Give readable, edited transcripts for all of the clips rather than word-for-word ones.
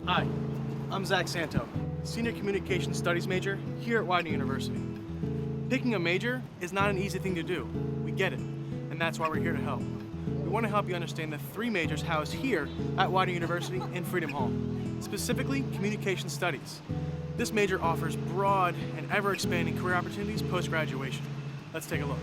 Hi, I'm Zach Santo, Senior Communication Studies major here at Widener University. Picking a major is not an easy thing to do. We get it, and that's why we're here to help. We want to help you understand the 3 majors housed here at Widener University in Freedom Hall, specifically Communication Studies. This major offers broad and ever-expanding career opportunities post-graduation. Let's take a look.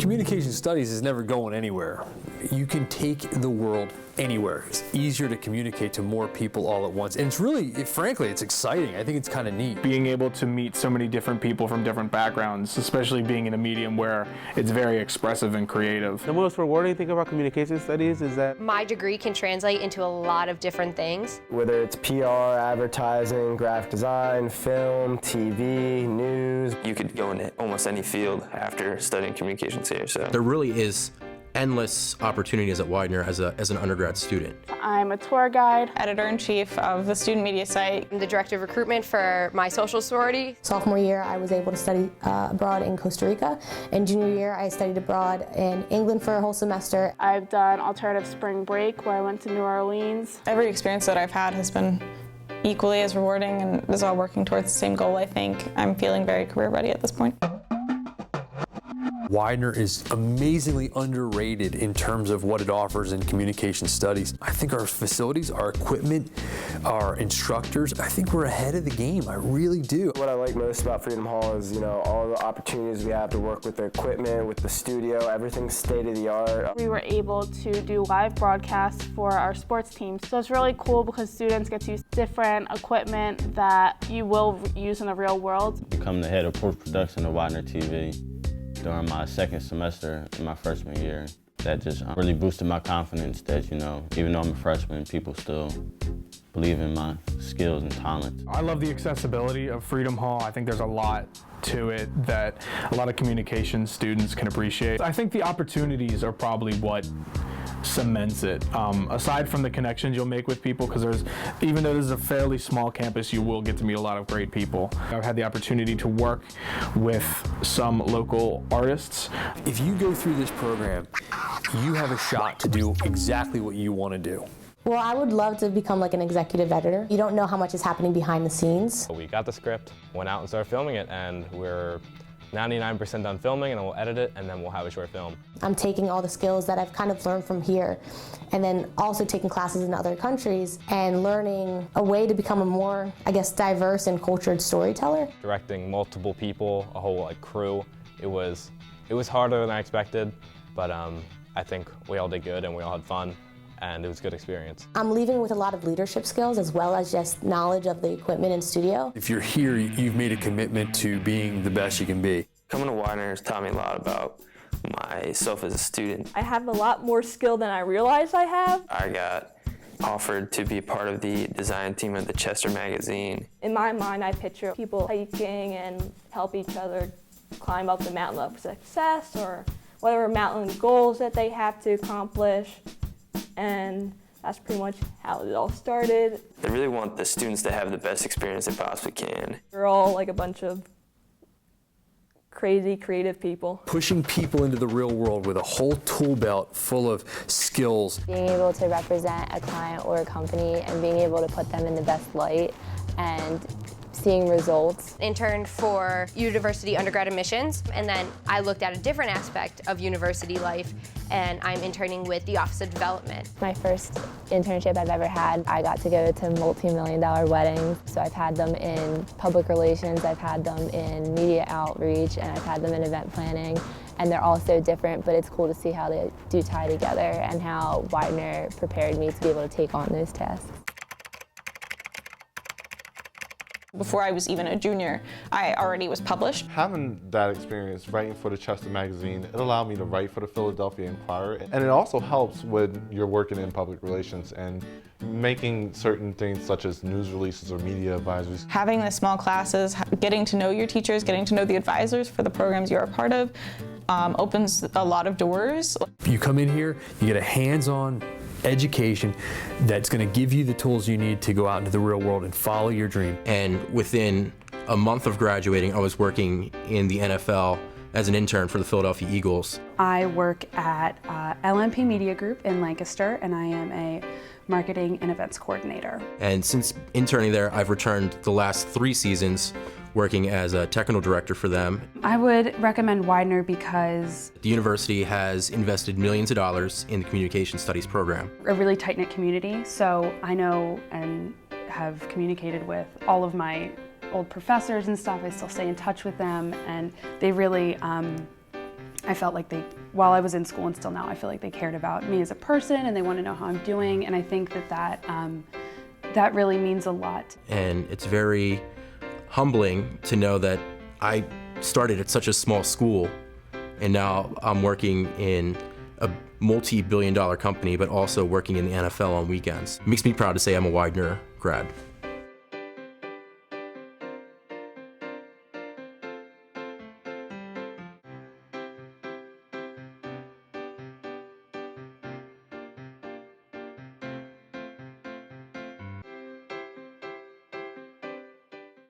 Communication studies is never going anywhere. You can take the world anywhere. It's easier to communicate to more people all at once. And it's really, frankly, it's exciting. I think it's kind of neat. Being able to meet so many different people from different backgrounds, especially being in a medium where it's very expressive and creative. The most rewarding thing about communication studies is that my degree can translate into a lot of different things. Whether it's PR, advertising, graphic design, film, TV, news. You could go into almost any field after studying communications here. So there really is endless opportunities at Widener as an undergrad student. I'm a tour guide, editor-in-chief of the student media site. I'm the director of recruitment for my social sorority. Sophomore year, I was able to study abroad in Costa Rica. And junior year, I studied abroad in England for a whole semester. I've done alternative spring break where I went to New Orleans. Every experience that I've had has been equally as rewarding and is all working towards the same goal, I think. I'm feeling very career ready at this point. Widener is amazingly underrated in terms of what it offers in communication studies. I think our facilities, our equipment, our instructors, I think we're ahead of the game. I really do. What I like most about Freedom Hall is, all the opportunities we have to work with the equipment, with the studio, everything's state of the art. We were able to do live broadcasts for our sports team. So it's really cool because students get to use different equipment that you will use in the real world. Become the head of post-production of Widener TV during my second semester in my freshman year. That just really boosted my confidence that, even though I'm a freshman, people still believe in my skills and talent. I love the accessibility of Freedom Hall. I think there's a lot to it that a lot of communication students can appreciate. I think the opportunities are probably what cements it. Aside from the connections you'll make with people, because even though this is a fairly small campus, you will get to meet a lot of great people. I've had the opportunity to work with some local artists. If you go through this program, you have a shot to do exactly what you want to do. Well, I would love to become like an executive editor. You don't know how much is happening behind the scenes. We got the script, went out and started filming it, and we're 99% done filming, and then we'll edit it, and then we'll have a short film. I'm taking all the skills that I've kind of learned from here, and then also taking classes in other countries and learning a way to become a more, diverse and cultured storyteller. Directing multiple people, a whole crew, it was harder than I expected, but I think we all did good and we all had fun, and it was a good experience. I'm leaving with a lot of leadership skills as well as just knowledge of the equipment and studio. If you're here, you've made a commitment to being the best you can be. Coming to Widener has taught me a lot about myself as a student. I have a lot more skill than I realized I have. I got offered to be a part of the design team at the Chester magazine. In my mind, I picture people hiking and help each other climb up the mountain of success or whatever mountain goals that they have to accomplish. And that's pretty much how it all started. They really want the students to have the best experience they possibly can. We're all like a bunch of crazy, creative people. Pushing people into the real world with a whole tool belt full of skills. Being able to represent a client or a company and being able to put them in the best light and seeing results. Interned for university undergrad admissions, and then I looked at a different aspect of university life, and I'm interning with the Office of Development. My first internship I've ever had, I got to go to multi-million-dollar weddings. So I've had them in public relations, I've had them in media outreach, and I've had them in event planning. And they're all so different, but it's cool to see how they do tie together and how Widener prepared me to be able to take on those tasks. Before I was even a junior, I already was published. Having that experience writing for the Chester magazine, it allowed me to write for the Philadelphia Inquirer. And it also helps when you're working in public relations and making certain things such as news releases or media advisories. Having the small classes, getting to know your teachers, getting to know the advisors for the programs you're a part of, opens a lot of doors. You come in here, you get a hands-on education that's going to give you the tools you need to go out into the real world and follow your dream. And within a month of graduating, I was working in the NFL as an intern for the Philadelphia Eagles. I work at LMP Media Group in Lancaster, and I am a marketing and events coordinator. And since interning there, I've returned the last 3 seasons working as a technical director for them. I would recommend Widener because The university has invested millions of dollars in the communication studies program. a really tight-knit community, so I know and have communicated with all of my old professors and stuff. I still stay in touch with them, and they really, I felt like they, while I was in school and still now, I feel like they cared about me as a person and they want to know how I'm doing, and I think that really means a lot. And it's very humbling to know that I started at such a small school and now I'm working in a multi-billion-dollar company, but also working in the NFL on weekends. It makes me proud to say I'm a Widener grad.